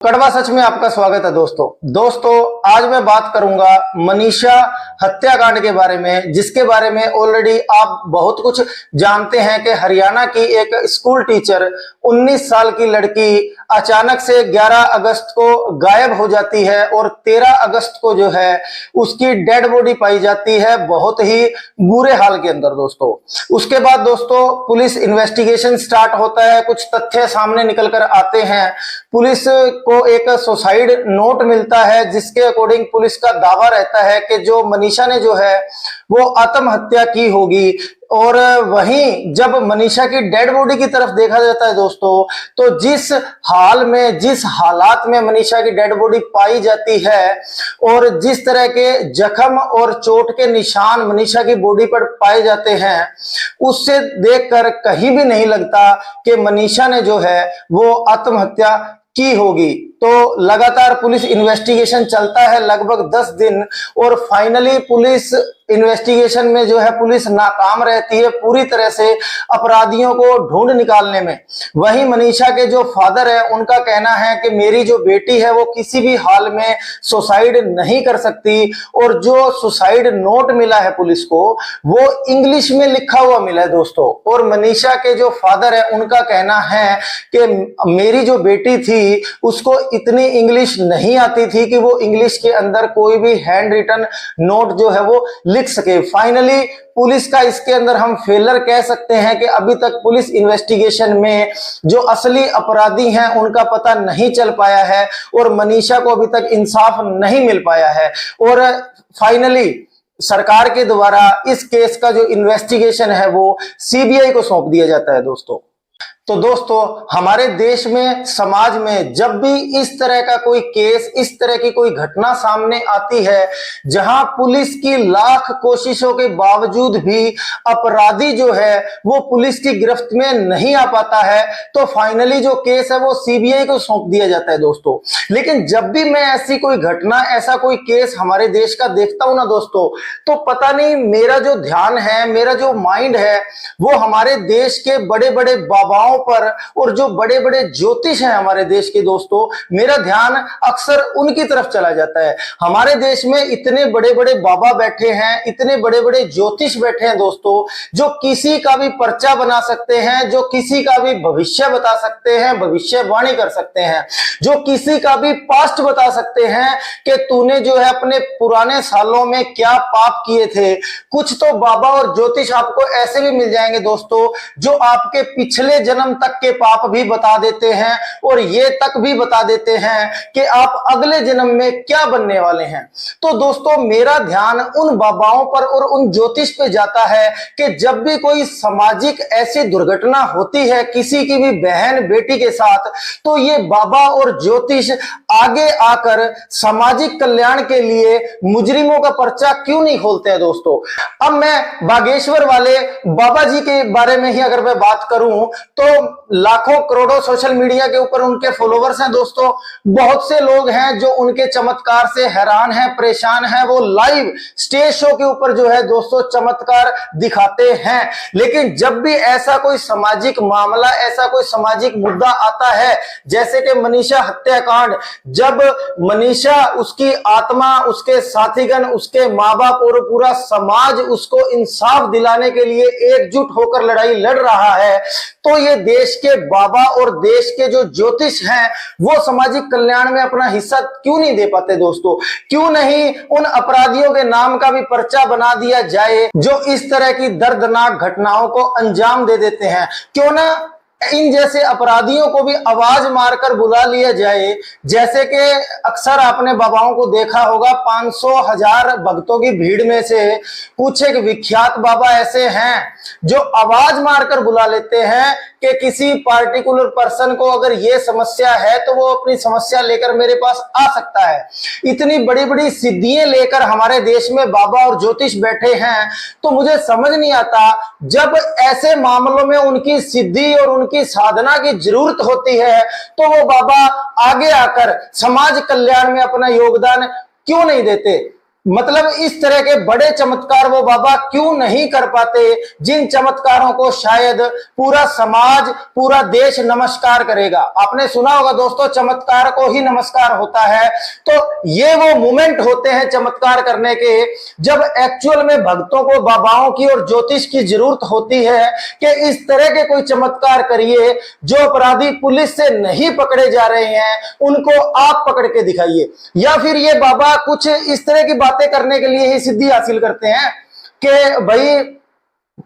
कड़वा सच में आपका स्वागत है दोस्तों आज मैं बात करूंगा मनीषा हत्याकांड के बारे में, जिसके बारे में ऑलरेडी आप बहुत कुछ जानते हैं कि हरियाणा की एक स्कूल टीचर 19 साल की लड़की अचानक से 11 अगस्त को गायब हो जाती है और 13 अगस्त को जो है उसकी डेड बॉडी पाई जाती है बहुत ही बुरे हाल के अंदर। दोस्तों उसके बाद दोस्तों पुलिस इन्वेस्टिगेशन स्टार्ट होता है, कुछ तथ्य सामने निकल कर आते हैं। पुलिस को एक सुसाइड नोट मिलता है जिसके अकॉर्डिंग पुलिस का दावा रहता है कि जो मनीषा ने जो है वो आत्महत्या की होगी। और वहीं जब मनीषा की डेड बॉडी की तरफ देखा जाता है दोस्तों, तो जिस हालात में मनीषा की डेड बॉडी पाई जाती है और जिस तरह के जख्म और चोट के निशान मनीषा की बॉडी पर पाए जाते हैं, उससे देखकर कहीं भी नहीं लगता कि मनीषा ने जो है वो आत्महत्या की होगी। तो लगातार पुलिस इन्वेस्टिगेशन चलता है लगभग 10 दिन और फाइनली पुलिस इन्वेस्टिगेशन में जो है पुलिस नाकाम रहती है पूरी तरह से अपराधियों को ढूंढ निकालने में। वहीं मनीषा के जो फादर है उनका कहना है कि मेरी जो बेटी है वो किसी भी हाल में सुसाइड नहीं कर सकती, और जो सुसाइड नोट मिला है पुलिस को वो इंग्लिश में लिखा हुआ मिला है दोस्तों। और मनीषा के जो फादर है उनका कहना है कि मेरी जो बेटी थी उसको इतनी इंग्लिश नहीं आती थी कि वो इंग्लिश के अंदर कोई भी हैंड रिटन नोट जो है वो लिख सके। फाइनली पुलिस का इसके अंदर हम फेलर कह सकते हैं कि अभी तक पुलिस इन्वेस्टिगेशन में जो असली अपराधी हैं उनका पता नहीं चल पाया है और मनीषा को अभी तक इंसाफ नहीं मिल पाया है। और फाइनली सरकार के द्वारा इस केस का जो इन्वेस्टिगेशन है वो सीबीआई को सौंप दिया जाता है दोस्तों। तो दोस्तों हमारे देश में, समाज में जब भी इस तरह का कोई केस, इस तरह की कोई घटना सामने आती है जहां पुलिस की लाख कोशिशों के बावजूद भी अपराधी जो है वो पुलिस की गिरफ्त में नहीं आ पाता है, तो फाइनली जो केस है वो सीबीआई को सौंप दिया जाता है दोस्तों। लेकिन जब भी मैं ऐसी कोई घटना, ऐसा कोई केस हमारे देश का देखता हूं ना दोस्तों, तो पता नहीं मेरा जो ध्यान है, मेरा जो माइंड है वो हमारे देश के बड़े बड़े बाबाओं पर और जो बड़े बड़े ज्योतिष हैं हमारे देश के दोस्तों, मेरा ध्यान अक्सर उनकी तरफ चला जाता है। हमारे देश में इतने बड़े बड़े बाबा बैठे हैं, इतने बड़े बड़े ज्योतिष बैठे हैं दोस्तों, जो किसी का भी पर्चा बना सकते हैं, जो किसी का भी भविष्य बता सकते हैं, भविष्यवाणी कर सकते हैं, जो किसी का भी पास्ट बता सकते हैं कि तूने जो है अपने पुराने सालों में क्या पाप किए थे। कुछ तो बाबा और ज्योतिष आपको ऐसे भी मिल जाएंगे दोस्तों जो आपके पिछले जन्म तक के पाप भी बता देते हैं और ये तक भी बता देते हैं कि आप अगले जन्म में क्या बनने वाले हैं। तो दोस्तों मेरा ध्यान उन बाबाओं पर और उन ज्योतिष पे जाता है कि जब भी कोई सामाजिक ऐसी दुर्घटना होती है किसी की भी बहन बेटी के साथ, तो ये बाबा और ज्योतिष आगे आकर सामाजिक कल्याण के लिए मुजरिमों का पर्चा क्यों नहीं खोलते हैं दोस्तों। अब मैं बागेश्वर वाले बाबा जी के बारे में ही अगर मैं बात करूं तो लाखों करोड़ों सोशल मीडिया के ऊपर उनके फॉलोवर्स हैं दोस्तों। बहुत से लोग हैं जो उनके चमत्कार से हैरान हैं, परेशान हैं। वो लाइव स्टेज शो के ऊपर जो है दोस्तों चमत्कार दिखाते हैं। लेकिन जब भी ऐसा कोई सामाजिक मामला, ऐसा कोई सामाजिक मुद्दा आता है जैसे कि मनीषा हत्याकांड, जब मनीषा, उसकी आत्मा, उसके साथीगण, उसके माँ बाप और पूरा समाज उसको इंसाफ दिलाने के लिए एकजुट होकर लड़ाई लड़ रहा है, तो ये देश के बाबा और देश के जो ज्योतिष हैं वो सामाजिक कल्याण में अपना हिस्सा क्यों नहीं दे पाते दोस्तों। क्यों नहीं उन अपराधियों के नाम का भी पर्चा बना दिया जाए जो इस तरह की दर्दनाक घटनाओं को अंजाम दे देते हैं। क्यों ना इन जैसे अपराधियों को भी आवाज मारकर बुला लिया जाए। जैसे कि अक्सर आपने बाबाओं को देखा होगा, 500,000 भक्तों की भीड़ में से कुछ एक विख्यात बाबा ऐसे हैं जो आवाज मारकर बुला लेते हैं कि किसी पार्टिकुलर पर्सन को अगर ये समस्या है तो वो अपनी समस्या लेकर मेरे पास आ सकता है। इतनी बड़ी बड़ी सिद्धियां लेकर हमारे देश में बाबा और ज्योतिष बैठे हैं, तो मुझे समझ नहीं आता जब ऐसे मामलों में उनकी सिद्धि और उनकी साधना की जरूरत होती है तो वो बाबा आगे आकर समाज कल्याण में अपना योगदान क्यों नहीं देते। मतलब इस तरह के बड़े चमत्कार वो बाबा क्यों नहीं कर पाते, जिन चमत्कारों को शायद पूरा समाज, पूरा देश नमस्कार करेगा। आपने सुना होगा दोस्तों, चमत्कार को ही नमस्कार होता है। तो ये वो मोमेंट होते हैं चमत्कार करने के, जब एक्चुअल में भक्तों को बाबाओं की और ज्योतिष की जरूरत होती है कि इस तरह के कोई चमत्कार करिए, जो अपराधी पुलिस से नहीं पकड़े जा रहे हैं उनको आप पकड़ के दिखाइए। या फिर ये बाबा कुछ इस तरह की बातें करने के लिए ही सिद्धि हासिल करते हैं कि भाई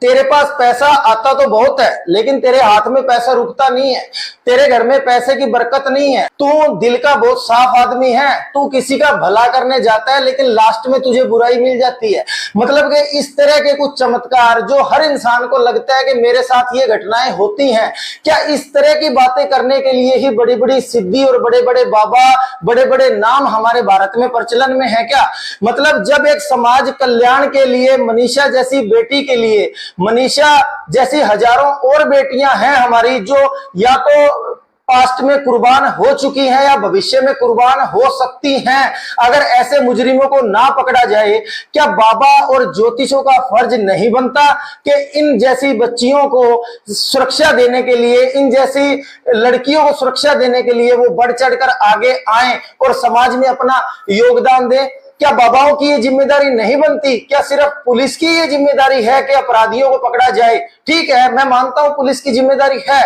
तेरे पास पैसा आता तो बहुत है, लेकिन तेरे हाथ में पैसा रुकता नहीं है, तेरे घर में पैसे की बरकत नहीं है, तू दिल का बहुत साफ आदमी है, तू किसी का भला करने जाता है लेकिन लास्ट में तुझे बुराई मिल जाती है। मतलब कि इस तरह के कुछ चमत्कार जो हर इंसान को लगता है कि मेरे साथ ये घटनाएं होती हैं। क्या इस तरह की बातें करने के लिए ही बड़ी बड़ी सिद्धि और बड़े बड़े बाबा, बड़े बड़े नाम हमारे भारत में प्रचलन में है क्या? मतलब जब एक समाज कल्याण के लिए, मनीषा जैसी बेटी के लिए, मनीषा जैसी हजारों और बेटियां हैं हमारी जो या तो पास्ट में कुर्बान हो चुकी हैं या भविष्य में कुर्बान हो सकती हैं, अगर ऐसे मुजरिमों को ना पकड़ा जाए, क्या बाबा और ज्योतिषों का फर्ज नहीं बनता कि इन जैसी बच्चियों को सुरक्षा देने के लिए, इन जैसी लड़कियों को सुरक्षा देने के लिए वो बढ़ चढ़कर आगे आए और समाज में अपना योगदान दें? क्या बाबाओं की ये जिम्मेदारी नहीं बनती? क्या सिर्फ पुलिस की ये जिम्मेदारी है कि अपराधियों को पकड़ा जाए? ठीक है, मैं मानता हूं पुलिस की जिम्मेदारी है,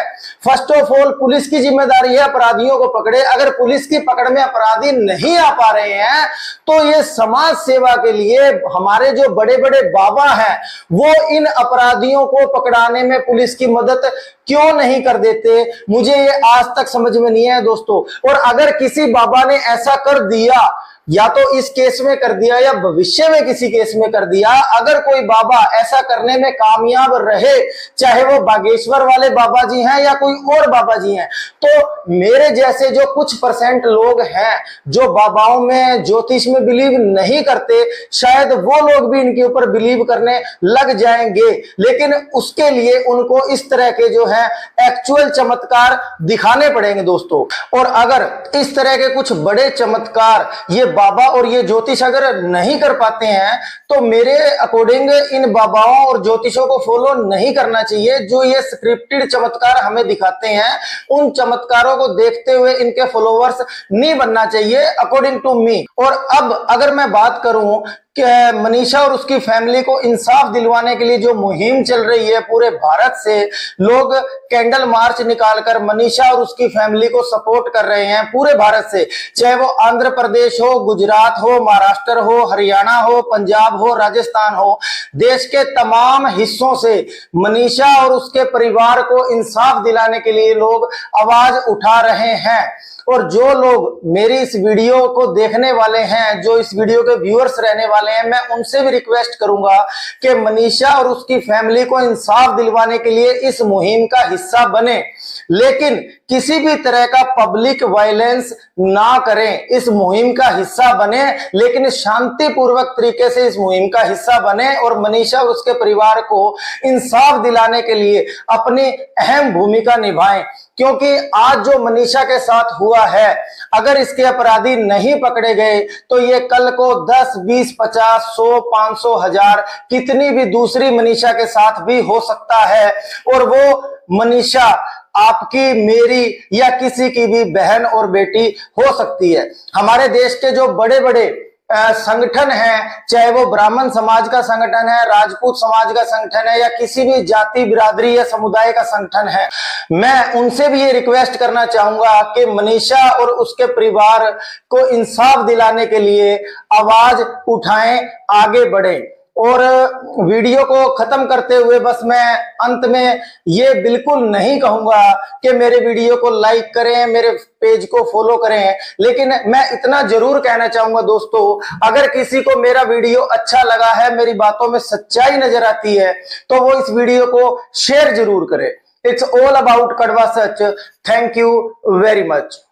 फर्स्ट ऑफ ऑल पुलिस की जिम्मेदारी है अपराधियों को पकड़े। अगर पुलिस की पकड़ में अपराधी नहीं आ पा रहे हैं तो ये समाज सेवा के लिए हमारे जो बड़े बड़े बाबा हैं वो इन अपराधियों को पकड़ाने में पुलिस की मदद क्यों नहीं कर देते? मुझे ये आज तक समझ में नहीं है दोस्तों। और अगर किसी बाबा ने ऐसा कर दिया, या तो इस केस में कर दिया या भविष्य में किसी केस में कर दिया, अगर कोई बाबा ऐसा करने में कामयाब रहे, चाहे वो बागेश्वर वाले बाबा जी हैं या कोई और बाबा जी हैं, तो मेरे जैसे जो कुछ परसेंट लोग हैं जो बाबाओं में, ज्योतिष में बिलीव नहीं करते, शायद वो लोग भी इनके ऊपर बिलीव करने लग जाएंगे। लेकिन उसके लिए उनको इस तरह के जो है एक्चुअल चमत्कार दिखाने पड़ेंगे दोस्तों। और अगर इस तरह के कुछ बड़े चमत्कार ये बाबा और ये ज्योतिष अगर नहीं कर पाते हैं तो मेरे अकॉर्डिंग इन बाबाओं और ज्योतिषों को फॉलो नहीं करना चाहिए जो ये स्क्रिप्टेड चमत्कार हमें दिखाते हैं। उन चमत्कारों को देखते हुए इनके फॉलोवर्स नहीं बनना चाहिए अकॉर्डिंग टू मी। और अब अगर मैं बात करूं कि मनीषा और उसकी फैमिली को इंसाफ दिलवाने के लिए जो मुहिम चल रही है, पूरे भारत से लोग कैंडल मार्च निकालकर मनीषा और उसकी फैमिली को सपोर्ट कर रहे हैं पूरे भारत से, चाहे वो आंध्र प्रदेश हो, गुजरात हो, महाराष्ट्र हो, हरियाणा हो, पंजाब हो, राजस्थान हो, देश के तमाम हिस्सों से मनीषा और उसके परिवार को इंसाफ दिलाने के लिए लोग आवाज उठा रहे हैं। और जो लोग मेरी इस वीडियो को देखने वाले हैं, जो इस वीडियो के व्यूअर्स रहने वाले हैं, मैं उनसे भी रिक्वेस्ट करूंगा कि मनीषा और उसकी फैमिली को इंसाफ दिलवाने के लिए इस मुहिम का हिस्सा बने, लेकिन किसी भी तरह का पब्लिक वायलेंस ना करें। इस मुहिम का हिस्सा बने, लेकिन शांतिपूर्वक तरीके से इस मुहिम का हिस्सा बने और मनीषा और उसके परिवार को इंसाफ दिलाने के लिए अपनी अहम भूमिका निभाएं। क्योंकि आज जो मनीषा के साथ हुआ है, अगर इसके अपराधी नहीं पकड़े गए तो ये कल को 10, 20, 50, 100, 500, 1000 कितनी भी दूसरी मनीषा के साथ भी हो सकता है। और वो मनीषा आपकी, मेरी या किसी की भी बहन और बेटी हो सकती है। हमारे देश के जो बड़े बड़े संगठन है, चाहे वो ब्राह्मण समाज का संगठन है, राजपूत समाज का संगठन है या किसी भी जाति, बिरादरी या समुदाय का संगठन है, मैं उनसे भी ये रिक्वेस्ट करना चाहूंगा कि मनीषा और उसके परिवार को इंसाफ दिलाने के लिए आवाज उठाएं, आगे बढ़ें। और वीडियो को खत्म करते हुए बस मैं अंत में ये बिल्कुल नहीं कहूंगा कि मेरे वीडियो को लाइक करें, मेरे पेज को फॉलो करें, लेकिन मैं इतना जरूर कहना चाहूंगा दोस्तों, अगर किसी को मेरा वीडियो अच्छा लगा है, मेरी बातों में सच्चाई नजर आती है, तो वो इस वीडियो को शेयर जरूर करे। इट्स ऑल अबाउट कड़वा सच। Thank you very much.